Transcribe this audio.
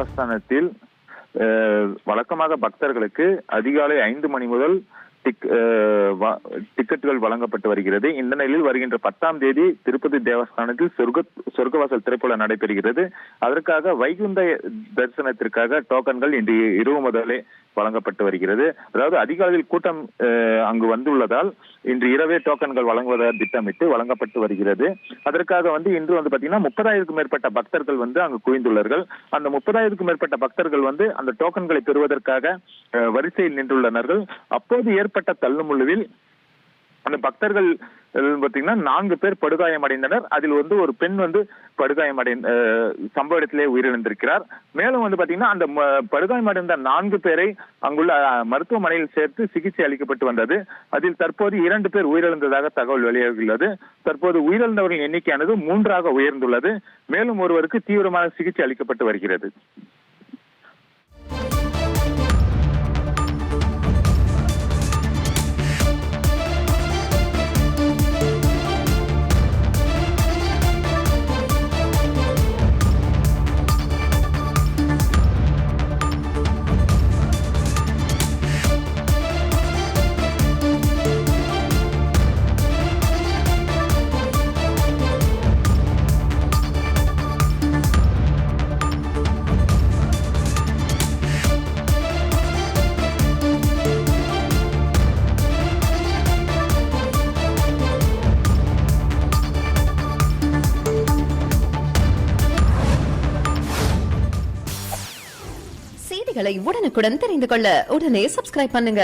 தேவஸ்தானத்தில் வழக்கமாக பக்தர்களுக்கு அதிகாலை 5 மணி முதல் டிக்கெட்டுகள் வழங்கப்பட்டு வருகிறது. இந்த நிலையில் வருகின்ற 10ஆம் தேதி திருப்பதி தேவஸ்தானத்தில் சொர்க்கவாசல் திரைப்பட நடைபெறுகிறது. அதற்காக வைகுந்த தரிசனத்திற்காக டோக்கன்கள் இன்று இரவு முதலே வழங்கப்பட்டு வருகிறது. அதாவது அதிகாலையில் கூட்டம் அங்கு வந்துள்ளதால் இன்று இரவே டோக்கன்கள் வழங்குவதாக திட்டமிட்டு வழங்கப்பட்டு வருகிறது. அதற்காக இன்று பாத்தீங்கன்னா 30,000க்கும் மேற்பட்ட பக்தர்கள் அங்கு குவிந்துள்ளார்கள். அந்த 30,000க்கும் மேற்பட்ட பக்தர்கள் அந்த டோக்கன்களை பெறுவதற்காக வரிசையில் நின்றுள்ளனர்கள். அப்போது ஏற்பட்ட தள்ளுமுள்ளுவில் அந்த பக்தர்கள் பாத்தீங்கன்னா 4 பேர் படுகாயமடைந்தனர். அதில் ஒரு பெண் சம்பவ இடத்திலே உயிரிழந்திருக்கிறார். மேலும் பாத்தீங்கன்னா அந்த படுகாயமடைந்த 4 பேரை அங்குள்ள மருத்துவமனையில் சேர்த்து சிகிச்சை அளிக்கப்பட்டு வந்தது. அதில் தற்போது 2 பேர் உயிரிழந்ததாக தகவல் வெளியாகியுள்ளது. தற்போது உயிரிழந்தவர்களின் எண்ணிக்கையானது 3ஆக உயர்ந்துள்ளது. மேலும் ஒருவருக்கு தீவிரமான சிகிச்சை அளிக்கப்பட்டு வருகிறது. செய்திகளை உடனுக்குடன் தெரிந்து கொள்ள உடனே சப்ஸ்கிரைப் பண்ணுங்க.